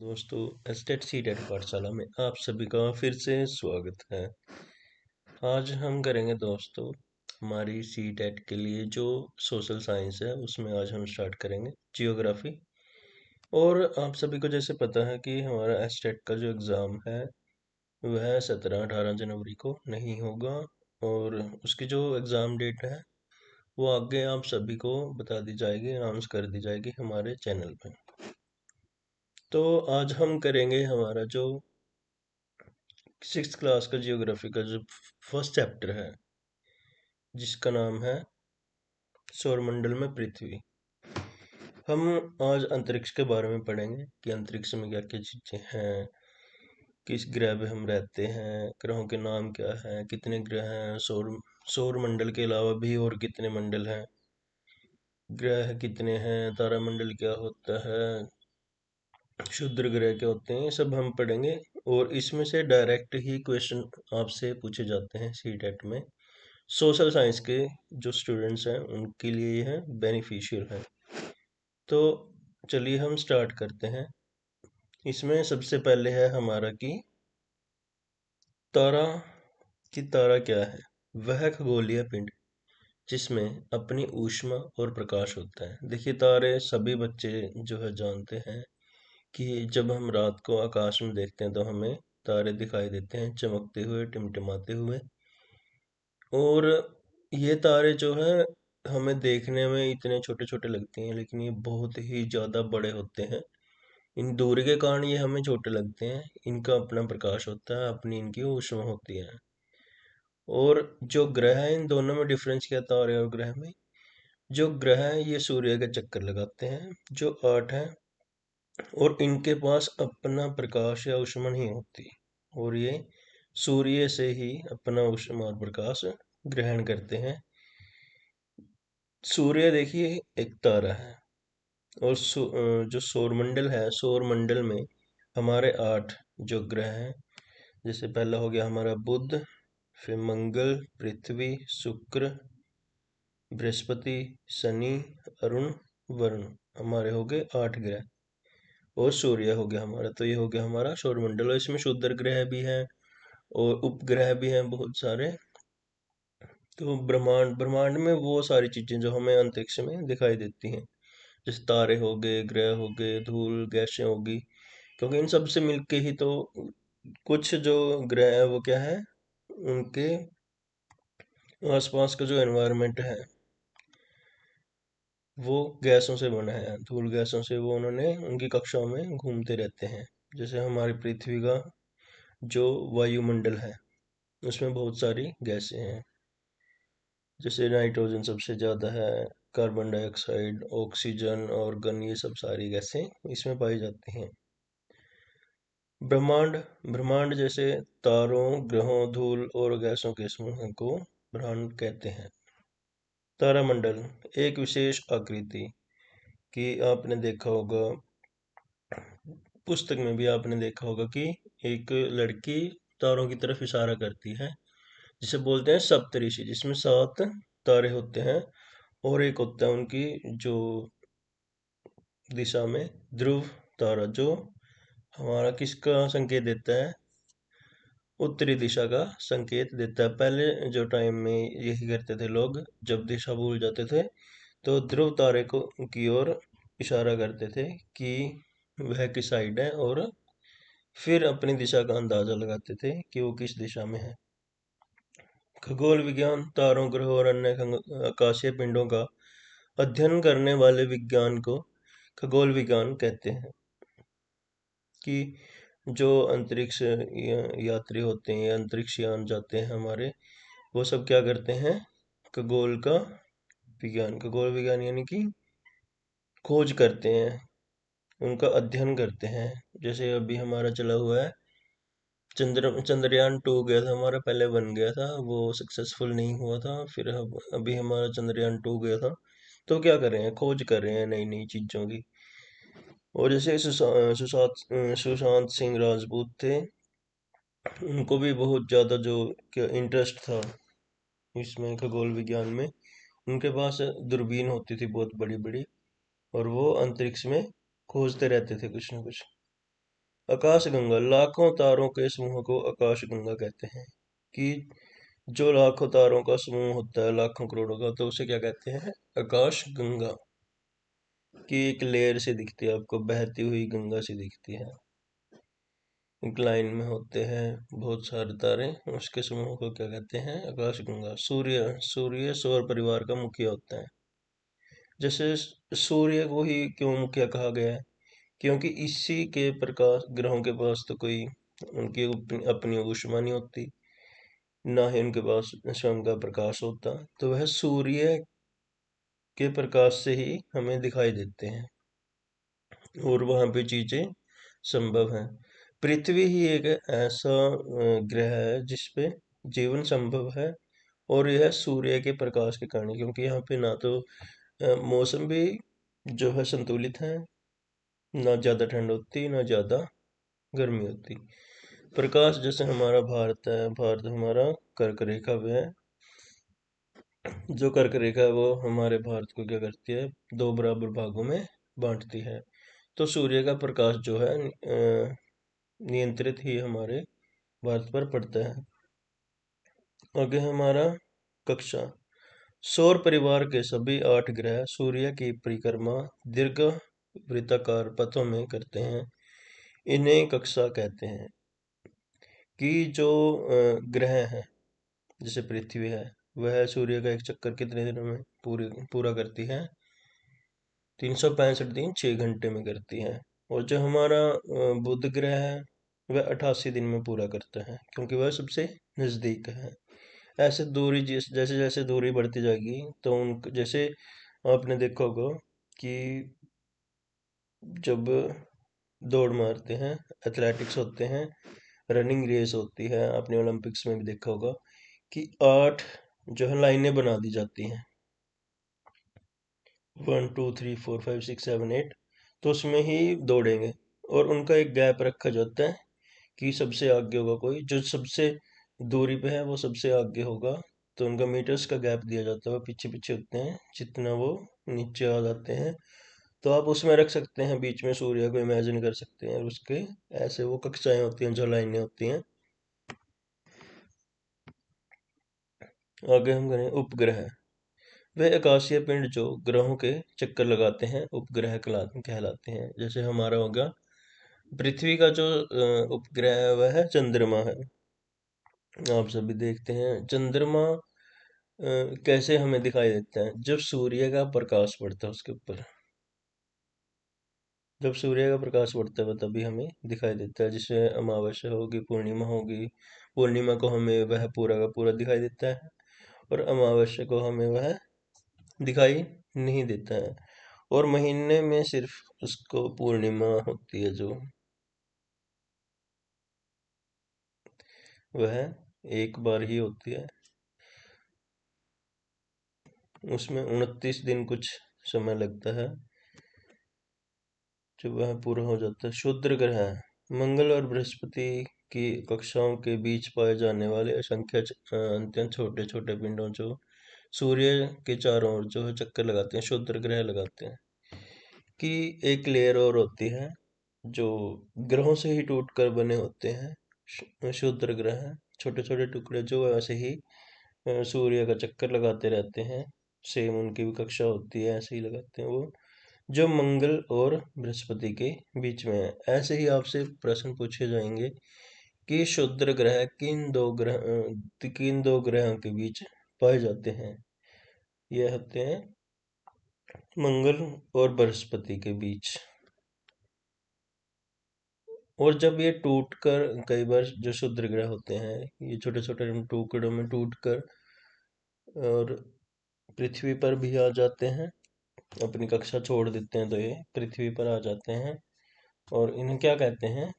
दोस्तों, estate CTET पाठशाला में आप सभी का फिर से स्वागत है। आज हम करेंगे दोस्तों हमारी सीटेट के लिए जो सोशल साइंस है उसमें आज हम स्टार्ट करेंगे जियोग्राफी। और आप सभी को जैसे पता है कि हमारा एस्टेट का जो एग्ज़ाम है वह 17-18 जनवरी को नहीं होगा। और उसकी जो एग्ज़ाम डेट है वो आगे आप सभी को बता दी जाएगी, अनाउंस कर दी जाएगी हमारे चैनल पे। तो आज हम करेंगे हमारा जो 6th क्लास का जियोग्राफी का जो फर्स्ट चैप्टर है जिसका नाम है सौरमंडल में पृथ्वी। हम आज अंतरिक्ष के बारे में पढ़ेंगे कि अंतरिक्ष में क्या क्या चीजें हैं, किस ग्रह पे हम रहते हैं, ग्रहों के नाम क्या हैं, कितने ग्रह हैं, सौर मंडल के अलावा भी और कितने मंडल हैं, ग्रह कितने हैं, तारामंडल क्या होता है, क्षुद्र ग्रह क्या होते हैं, ये सब हम पढ़ेंगे। और इसमें से डायरेक्ट ही क्वेश्चन आपसे पूछे जाते हैं सीटेट में। सोशल साइंस के जो स्टूडेंट्स हैं उनके लिए यह बेनिफिशियल है। तो चलिए हम स्टार्ट करते हैं। इसमें सबसे पहले है हमारा कि तारा तारा क्या है। वह खगोलीय पिंड जिसमें अपनी ऊष्मा और प्रकाश होता है। देखिए, तारे सभी बच्चे जो है जानते हैं कि जब हम रात को आकाश में देखते हैं तो हमें तारे दिखाई देते हैं चमकते हुए, टिमटिमाते हुए। और ये तारे जो है हमें देखने में इतने छोटे छोटे लगते हैं लेकिन ये बहुत ही ज्यादा बड़े होते हैं। इन दूरी के कारण ये हमें छोटे लगते हैं। इनका अपना प्रकाश होता है, अपनी इनकी ऊष्मा होती है। और जो ग्रह है, इन दोनों में डिफरेंस क्या है तारे और ग्रह में। जो ग्रह है ये सूर्य के चक्कर लगाते हैं जो 8 है, और इनके पास अपना प्रकाश या ऊष्मा नहीं होती। और ये सूर्य से ही अपना ऊष्मा और प्रकाश ग्रहण करते हैं। सूर्य देखिए एक तारा है। और जो सौरमंडल है, सौरमंडल में हमारे 8 जो ग्रह हैं। जैसे पहला हो गया हमारा बुध, फिर मंगल, पृथ्वी, शुक्र, बृहस्पति, शनि, अरुण, वरुण। हमारे हो गए 8 ग्रह। और सूर्य हो गया हमारा। तो ये हो गया हमारा सौरमंडल। और इसमें क्षुद्र ग्रह भी हैं और उपग्रह भी हैं बहुत सारे। तो ब्रह्मांड ब्रह्मांड में वो सारी चीजें जो हमें अंतरिक्ष में दिखाई देती हैं, जैसे तारे हो गए, ग्रह हो गए, धूल गैसें होगी। क्योंकि इन सब से मिलके ही तो कुछ जो ग्रह है वो क्या है, उनके आसपास का जो एनवायरनमेंट है वो गैसों से बना है, धूल गैसों से। वो उन्होंने उनकी कक्षाओं में घूमते रहते हैं। जैसे हमारी पृथ्वी का जो वायुमंडल है उसमें बहुत सारी गैसें हैं। जैसे नाइट्रोजन सबसे ज़्यादा है, कार्बन डाइऑक्साइड, ऑक्सीजन, ऑर्गन, ये सब सारी गैसें इसमें पाई जाती हैं। ब्रह्मांड ब्रह्मांड जैसे तारों, ग्रहों, धूल और गैसों के समूह को ब्रह्मांड कहते हैं। तारामंडल एक विशेष आकृति कि आपने देखा होगा, पुस्तक में भी आपने देखा होगा कि एक लड़की तारों की तरफ इशारा करती है जिसे बोलते हैं सप्तऋषि, जिसमें 7 तारे होते हैं। और एक होता है उनकी जो दिशा में ध्रुव तारा, जो हमारा किसका संकेत देता है, उत्तरी दिशा का संकेत देता है। पहले जो टाइम में यही करते थे लोग, जब दिशा भूल जाते थे तो ध्रुव तारे को की ओर इशारा करते थे कि वह किस साइड है, और फिर अपनी दिशा का अंदाजा लगाते थे कि वो किस दिशा में है। खगोल विज्ञान तारों, ग्रहों और अन्य आकाशीय पिंडों का अध्ययन करने वाले विज्ञान को खगोल विज्ञान कहते हैं। कि जो अंतरिक्ष यात्री होते हैं, अंतरिक्ष यान जाते हैं हमारे, वो सब क्या करते हैं, खगोल का विज्ञान, खगोल विज्ञान यानी कि खोज करते हैं, उनका अध्ययन करते हैं। जैसे अभी हमारा चला हुआ है चंद्रयान 2 गया था हमारा, पहले बन गया था, वो सक्सेसफुल नहीं हुआ था। फिर अभी हमारा चंद्रयान 2 गया था। तो क्या कर रहे हैं, खोज कर रहे हैं नई नई चीजों की। और जैसे सुशांत सिंह राजपूत थे, उनको भी बहुत ज़्यादा जो क्या इंटरेस्ट था इसमें, खगोल विज्ञान में। उनके पास दूरबीन होती थी बहुत बड़ी बड़ी, और वो अंतरिक्ष में खोजते रहते थे कुछ ना कुछ। आकाशगंगा, लाखों तारों के समूह को आकाशगंगा कहते हैं। कि जो लाखों तारों का समूह होता है, लाखों करोड़ों का, तो उसे क्या कहते हैं? आकाशगंगा। कि एक लेयर से दिखती है आपको, बहती हुई गंगा से दिखती है। एक लाइन में होते हैं बहुत सारे तारे, उसके समूह को क्या कहते हैं? आकाशगंगा। सूर्य, सूर्य सौर परिवार का मुखिया होता है। जैसे सूर्य को ही क्यों मुखिया कहा गया है? क्योंकि इसी के प्रकाश, ग्रहों के पास तो कोई उनकी अपनी ऊष्मा नहीं होती, ना ही उनके पास स्वयं का प्रकाश होता, तो वह सूर्य के प्रकाश से ही हमें दिखाई देते हैं और वहां पे चीजें संभव हैं। पृथ्वी ही एक ऐसा ग्रह है जिसपे जीवन संभव है, और यह सूर्य के प्रकाश के कारण, क्योंकि यहाँ पे ना तो मौसम भी जो है संतुलित है, ना ज्यादा ठंड होती ना ज्यादा गर्मी होती। प्रकाश, जैसे हमारा भारत है, भारत हमारा कर्क रेखा पे है। जो कर्क रेखा है वो हमारे भारत को क्या करती है? दो बराबर भागों में बांटती है। तो सूर्य का प्रकाश जो है नियंत्रित ही हमारे भारत पर पड़ता है। आगे हमारा कक्षा। सौर परिवार के सभी 8 ग्रह सूर्य की परिक्रमा दीर्घ वृत्ताकार पथों में करते हैं। इन्हें कक्षा कहते हैं। कि जो ग्रह हैं, जैसे पृथ्वी है, वह सूर्य का एक चक्कर कितने दिनों में पूरा करती है? 365 दिन 6 घंटे में करती है। और जो हमारा बुध ग्रह है, वह 88 दिन में पूरा करता है, क्योंकि वह सबसे नजदीक है। ऐसे दूरी जैसे जैसे दूरी बढ़ती जाएगी, तो उन जैसे आपने देखा होगा कि जब दौड़ मारते हैं, एथलेटिक्स होते हैं, रनिंग रेस होती है, आपने ओलंपिक्स में भी देखा होगा कि 8 जो है लाइनें बना दी जाती हैं, 1 2 3 4 5 6 7 8, तो उसमें ही दौड़ेंगे। और उनका एक गैप रखा जाता है कि सबसे आगे होगा कोई, जो सबसे दूरी पे है वो सबसे आगे होगा। तो उनका मीटर्स का गैप दिया जाता है, वो पीछे पीछे होते हैं जितना वो नीचे आ जाते हैं। तो आप उसमें रख सकते हैं, बीच में सूर्य को इमेजिन कर सकते हैं, और उसके ऐसे वो कक्षाएं होती हैं, जो लाइनें होती हैं। आगे हम करें उपग्रह। वे आकाशीय पिंड जो ग्रहों के चक्कर लगाते हैं, उपग्रह कहलाते हैं। जैसे हमारा होगा पृथ्वी का जो उपग्रह है, वह है चंद्रमा है। आप सभी देखते हैं चंद्रमा कैसे हमें दिखाई देता है? जब सूर्य का प्रकाश पड़ता है उसके ऊपर। जब सूर्य का प्रकाश पड़ता है वह तभी हमें दिखाई देता है। जैसे अमावस्या होगी, पूर्णिमा होगी, पूर्णिमा को हमें वह पूरा का पूरा दिखाई देता है, और अमावस्या को हमें वह दिखाई नहीं देता है। और महीने में सिर्फ उसको पूर्णिमा होती है, जो वह एक बार ही होती है। उसमें 29 दिन कुछ समय लगता है, जब वह पूरा हो जाता है। क्षुद्र ग्रह, मंगल और बृहस्पति की कक्षाओं के बीच पाए जाने वाले असंख्य अत्यंत छोटे छोटे पिंडों, जो सूर्य के चारों ओर जो है चक्कर लगाते हैं, क्षुद्र ग्रह लगाते हैं। कि एक लेयर और होती है जो ग्रहों से ही टूटकर बने होते हैं, क्षुद्र ग्रह, छोटे छोटे टुकड़े जो ऐसे ही सूर्य का चक्कर लगाते रहते हैं। सेम उनकी भी कक्षा होती है, ऐसे ही लगाते हैं वो, जो मंगल और बृहस्पति के बीच में है। ऐसे ही आपसे प्रश्न पूछे जाएंगे कि क्षुद्र ग्रह किन दो ग्रहों के बीच पाए जाते हैं? यह होते हैं मंगल और बृहस्पति के बीच। और जब ये टूट कर, कई बार जो क्षुद्र ग्रह होते हैं, ये छोटे छोटे टुकड़ों में टूट कर और पृथ्वी पर भी आ जाते हैं, अपनी कक्षा छोड़ देते हैं, तो ये पृथ्वी पर आ जाते हैं। और इन्हें क्या कहते हैं?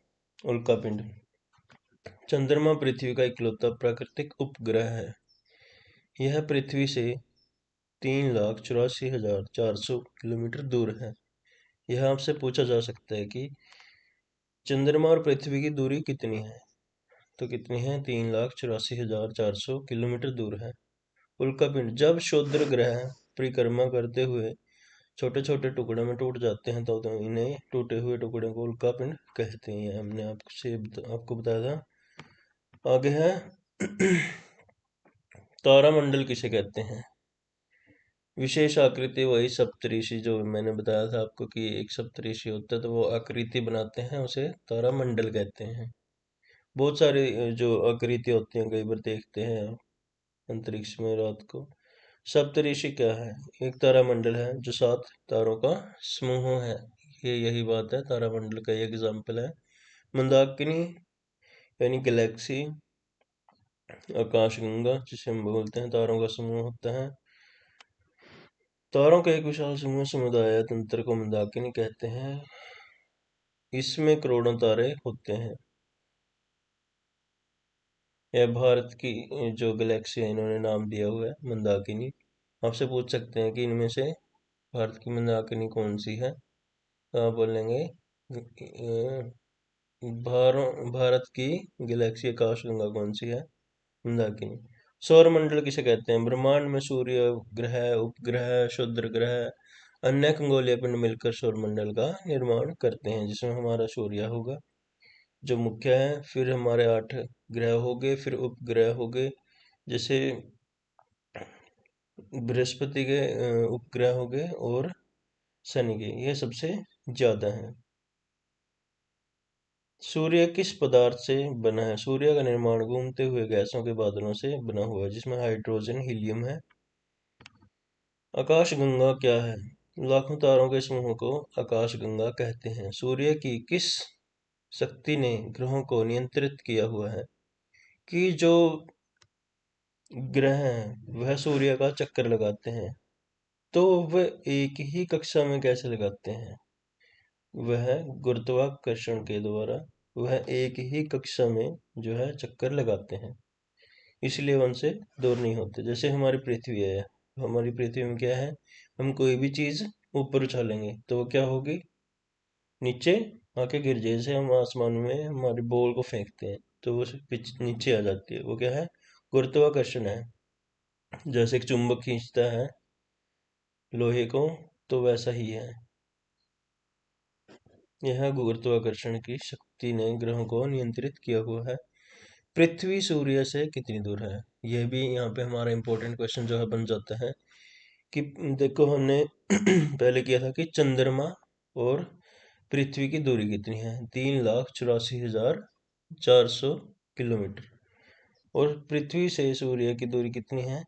उल्कापिंड। चंद्रमा पृथ्वी का इकलौता प्राकृतिक उपग्रह है। यह पृथ्वी से 3,84,400 किलोमीटर दूर है। यह आपसे पूछा जा सकता है कि चंद्रमा और पृथ्वी की दूरी कितनी है? तो कितनी है? 3,84,400 किलोमीटर दूर है। उल्कापिंड, जब क्षुद्र ग्रह परिक्रमा करते हुए छोटे छोटे टुकड़े में टूट जाते हैं तो इन्हें टूटे हुए टुकड़े को उल्का पिंड कहते हैं। हमने आपको बताया था। आगे है तारामंडल किसे कहते हैं? विशेष आकृति वही सप्तऋषि, जो मैंने बताया था आपको कि एक सप्तऋषि होता है तो वो आकृति बनाते हैं, उसे तारामंडल कहते हैं। बहुत सारे जो आकृति होती हैं, कई बार देखते हैं आप अंतरिक्ष में रात को। सप्तऋषि क्या है? एक तारामंडल है जो 7 तारों का समूह है। ये यही बात है, तारामंडल का ये एग्जाम्पल है। मंदाकिनी यानी गैलेक्सी, आकाशगंगा जिसे हम बोलते हैं तारों का समूह होता है। तारों का एक विशाल समूह समुदाय तंत्र को मंदाकिनी कहते हैं। इसमें करोड़ों तारे होते हैं। यह भारत की जो गैलेक्सी है, इन्होंने नाम दिया हुआ है मंदाकिनी। आपसे पूछ सकते हैं कि इनमें से भारत की मंदाकिनी कौन सी है, तो आप बोलेंगे भारत की गैलेक्सी आकाशगंगा कौन सी है? मंदाकिनी। सौर मंडल किसे कहते हैं? ब्रह्मांड में सूर्य, ग्रह, उपग्रह, क्षुद्र ग्रह, अन्य खगोलीय पिंड मिलकर सौर मंडल का निर्माण करते हैं, जिसमें हमारा सूर्य होगा जो मुख्य है। फिर हमारे 8 ग्रह हो गए, फिर उपग्रह हो गए, जैसे बृहस्पति के उपग्रह हो गए, और शनि के, ये सबसे ज्यादा है। सूर्य किस पदार्थ से बना है? सूर्य का निर्माण घूमते हुए गैसों के बादलों से बना हुआ है, जिसमें हाइड्रोजन, हीलियम है। आकाशगंगा क्या है? लाखों तारों के समूह को आकाशगंगा कहते हैं। सूर्य की किस शक्ति ने ग्रहों को नियंत्रित किया हुआ है? कि जो ग्रह हैं वह सूर्य का चक्कर लगाते हैं, तो वह एक ही कक्षा में कैसे लगाते हैं? वह गुरुत्वाकर्षण के द्वारा वह एक ही कक्षा में जो है चक्कर लगाते हैं, इसलिए वो उनसे दूर नहीं होते। जैसे हमारी पृथ्वी है, हमारी पृथ्वी में क्या है, हम कोई भी चीज ऊपर उछालेंगे तो वो क्या होगी? नीचे आके गिर जाए। जैसे हम आसमान में हमारी बॉल को फेंकते हैं तो वो नीचे आ जाती है, वो क्या है? गुरुत्वाकर्षण है। जैसे एक चुंबक खींचता है लोहे को, तो वैसा ही है। यह गुरुत्वाकर्षण की शक्ति ने ग्रहों को नियंत्रित किया हुआ है। पृथ्वी सूर्य से कितनी दूर है? यह भी यहाँ पे हमारा इंपॉर्टेंट क्वेश्चन जो है बन जाता है कि देखो, हमने पहले किया था कि चंद्रमा और पृथ्वी की दूरी कितनी है? 3,84,400 किलोमीटर। और पृथ्वी से सूर्य की दूरी कितनी है?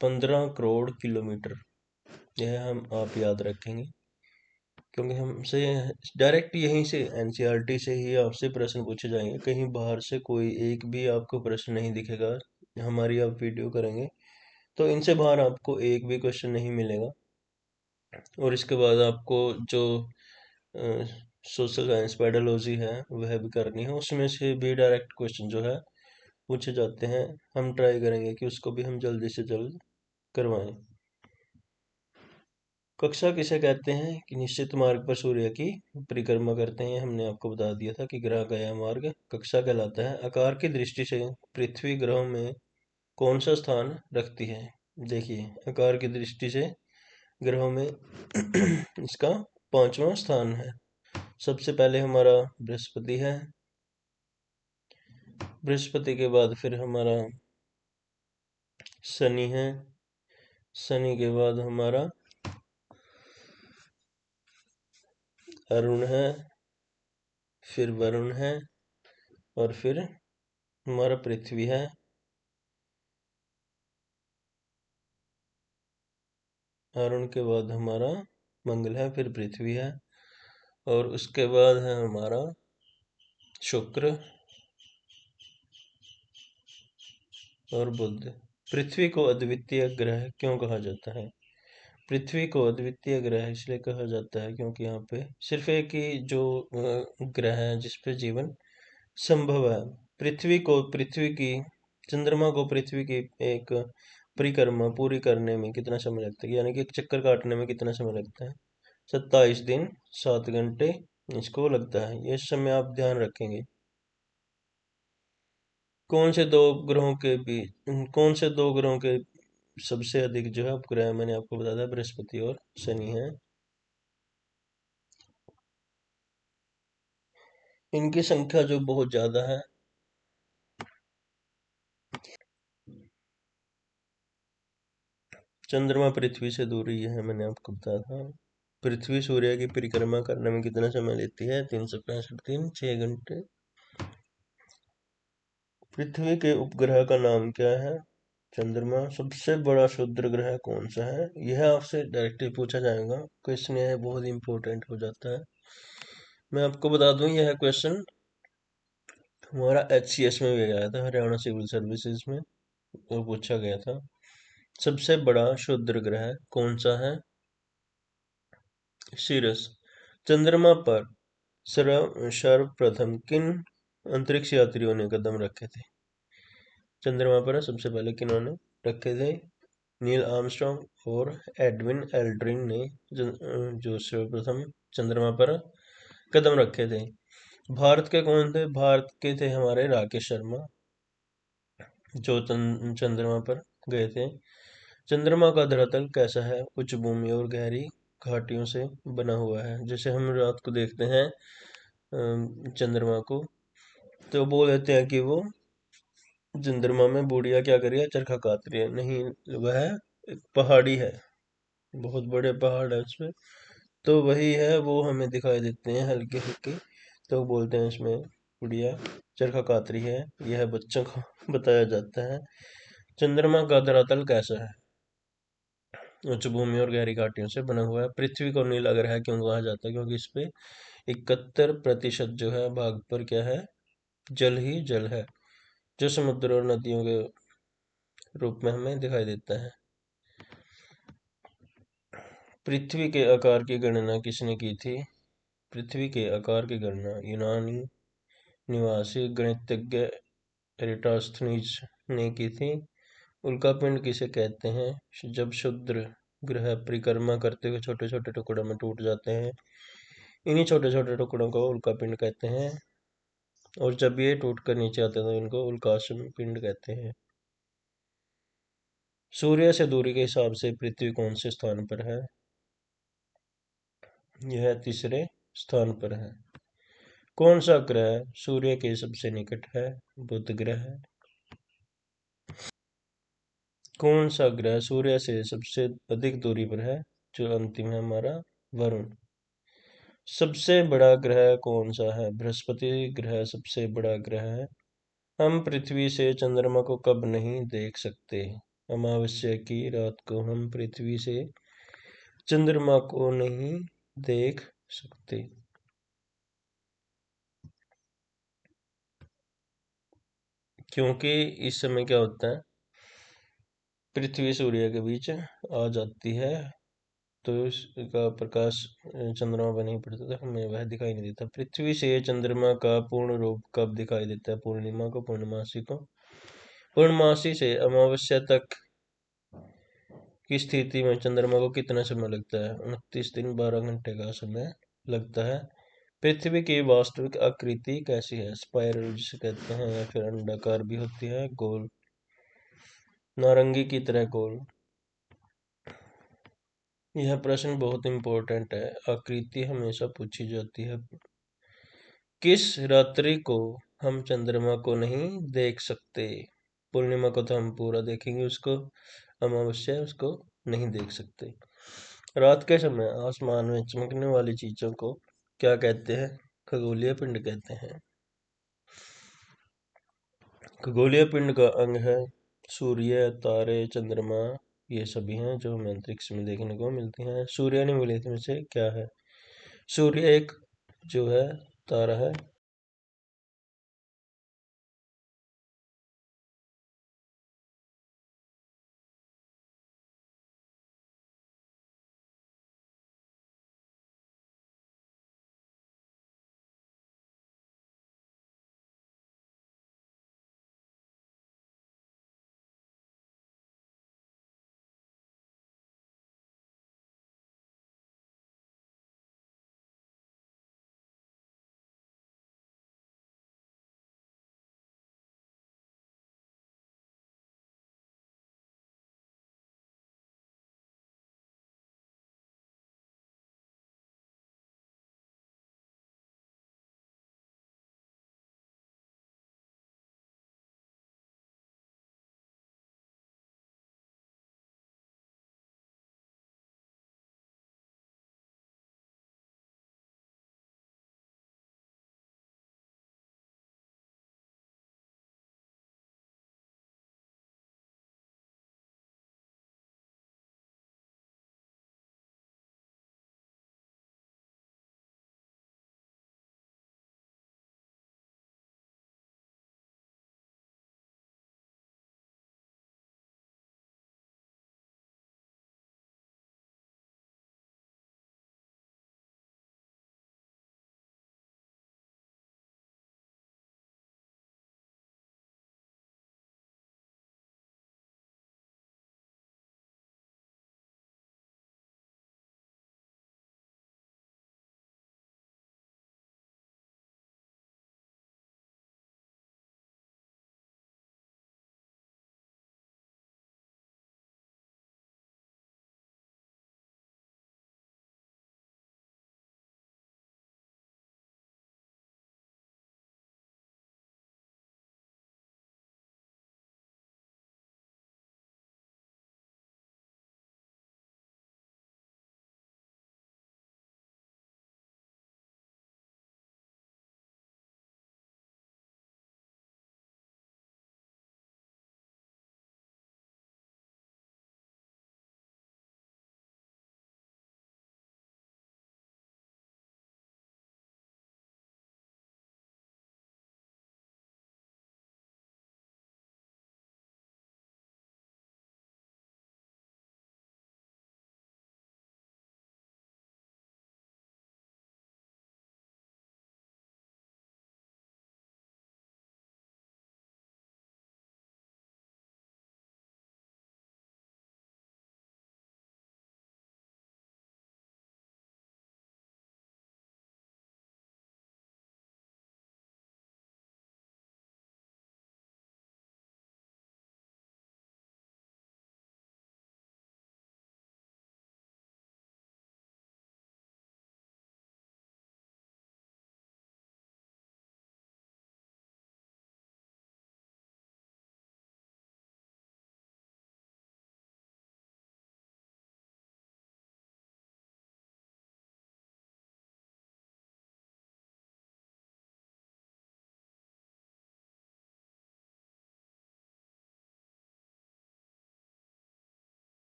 15 करोड़ किलोमीटर। यह हम आप याद रखेंगे, क्योंकि हमसे डायरेक्ट यहीं से एनसीईआरटी से ही आपसे प्रश्न पूछे जाएंगे। कहीं बाहर से कोई एक भी आपको प्रश्न नहीं दिखेगा। हमारी आप वीडियो करेंगे तो इनसे बाहर आपको एक भी क्वेश्चन नहीं मिलेगा। और इसके बाद आपको जो सोशल साइंस पेडोलॉजी है वह भी करनी है, उसमें से भी डायरेक्ट क्वेश्चन जो है पूछे जाते हैं। हम ट्राई करेंगे कि उसको भी हम जल्दी से जल्द करवाएं। कक्षा किसे कहते हैं कि निश्चित मार्ग पर सूर्य की परिक्रमा करते हैं? हमने आपको बता दिया था कि ग्रह का यह मार्ग कक्षा कहलाता है। आकार की दृष्टि से पृथ्वी ग्रह में कौन सा स्थान रखती है? देखिए, आकार की दृष्टि से ग्रहों में इसका 5वां स्थान है। सबसे पहले हमारा बृहस्पति है, बृहस्पति के बाद फिर हमारा शनि है, शनि के बाद हमारा अरुण है, फिर वरुण है, और फिर हमारा पृथ्वी है। अरुण के बाद हमारा मंगल है, फिर पृथ्वी है, और उसके बाद है हमारा शुक्र और बुध। पृथ्वी को अद्वितीय ग्रह क्यों कहा जाता है? पृथ्वी को अद्वितीय ग्रह इसलिए कहा जाता है क्योंकि यहाँ पे सिर्फ एक ही जो ग्रह है जिस पे जीवन संभव है। पृथ्वी की चंद्रमा को पृथ्वी की एक परिक्रमा पूरी करने में कितना समय लगता है, यानी कि एक चक्कर काटने में कितना समय लगता है? 27 दिन 7 घंटे इसको लगता है। ये समय आप ध्यान रखेंगे। कौन से दो ग्रहों के बीच सबसे अधिक जो है उपग्रह मैंने आपको बताया था बृहस्पति और शनि है। इनकी संख्या जो बहुत ज्यादा है। चंद्रमा पृथ्वी से दूरी यह मैंने आपको बताया था। पृथ्वी सूर्य की परिक्रमा करने में कितना समय लेती है? 365 दिन 6 घंटे। पृथ्वी के उपग्रह का नाम क्या है? चंद्रमा। सबसे बड़ा क्षुद्र ग्रह कौन सा है? यह आपसे डायरेक्टली पूछा जाएगा, क्वेश्चन यह बहुत इंपॉर्टेंट हो जाता है। मैं आपको बता दूं, यह क्वेश्चन हमारा HCS में भी गया था, हरियाणा सिविल सर्विसेज में, वो पूछा गया था। सबसे बड़ा क्षुद्र ग्रह कौन सा है? सीरस। चंद्रमा पर सर्वप्रथम किन अंतरिक्ष यात्रियों ने कदम रखे थे? चंद्रमा पर सबसे पहले किन्होंने रखे थे? नील आर्मस्ट्रॉन्ग और एडविन एल्ड्रिन ने जो सर्वप्रथम चंद्रमा पर कदम रखे थे। भारत के कौन थे? भारत के थे हमारे राकेश शर्मा, जो चंद्रमा पर गए थे। चंद्रमा का धरातल कैसा है? उच्च भूमि और गहरी घाटियों से बना हुआ है। जैसे हम रात को देखते हैं चंद्रमा को, तो बोल देते हैं कि वो चंद्रमा में बुढ़िया क्या कर रही है? चरखा काट रही है। नहीं, वह एक पहाड़ी है, बहुत बड़े पहाड़ है उसमें, तो वही है, वो हमें दिखाई देते हैं हल्के हल्के, तो बोलते हैं इसमें बुढ़िया चरखा कात रही है। यह बच्चों को बताया जाता है। चंद्रमा का धरातल कैसा है? उच्च भूमि और गहरी घाटियों से बना हुआ है। पृथ्वी को नीला ग्रह क्यों कहा जाता है? क्योंकि इस पे 71% जो है भाग पर क्या है? जल ही जल है, जो समुद्र और नदियों के रूप में हमें दिखाई देता है। पृथ्वी के आकार की गणना किसने की थी? पृथ्वी के आकार की गणना यूनानी निवासी गणितज्ञ एराटोस्थनीज ने की थी। उल्कापिंड किसे कहते हैं? जब क्षुद्र ग्रह परिक्रमा करते हुए छोटे छोटे टुकड़ों में टूट जाते हैं, इन्हीं छोटे छोटे टुकड़ों को उल्कापिंड कहते हैं। और जब ये टूट कर नीचे आते हैं तो इनको उल्काश्म पिंड कहते हैं। सूर्य से दूरी के हिसाब से पृथ्वी कौन से स्थान पर है? यह तीसरे स्थान पर है। कौन सा ग्रह सूर्य के सबसे निकट है? बुध ग्रह। कौन सा ग्रह सूर्य से सबसे अधिक दूरी पर है? जो अंतिम है हमारा वरुण। सबसे बड़ा ग्रह कौन सा है? बृहस्पति ग्रह सबसे बड़ा ग्रह है। हम पृथ्वी से चंद्रमा को कब नहीं देख सकते? अमावस्या की रात को हम पृथ्वी से चंद्रमा को नहीं देख सकते, क्योंकि इस समय क्या होता है, पृथ्वी सूर्य के बीच आ जाती है, तो इसका प्रकाश चंद्रमा पर नहीं पड़ता, तो हमें वह दिखाई नहीं देता। पृथ्वी से चंद्रमा का पूर्ण रूप कब दिखाई देता है? पूर्णिमा को, पूर्णमासी को। पूर्णमासी से अमावस्या तक की स्थिति में चंद्रमा को कितना समय लगता है? 29 दिन 12 घंटे का समय लगता है। पृथ्वी की वास्तविक आकृति कैसी है? स्पाइरल जिसे कहते हैं, या फिर अंडाकार भी होती है, गोल, नारंगी की तरह गोल। यह प्रश्न बहुत इंपॉर्टेंट है, आकृति हमेशा पूछी जाती है। किस रात्रि को हम चंद्रमा को नहीं देख सकते? पूर्णिमा को तो हम पूरा देखेंगे, उसको अमावस्या उसको नहीं देख सकते। रात के समय आसमान में चमकने वाली चीजों को क्या कहते हैं? खगोलीय पिंड कहते हैं। खगोलीय पिंड का अंग है सूर्य, तारे, चंद्रमा, ये सभी हैं जो हमें अंतरिक्ष में देखने को मिलती हैं। सूर्य निम्नलिखित में से क्या है? सूर्य एक जो है तारा है,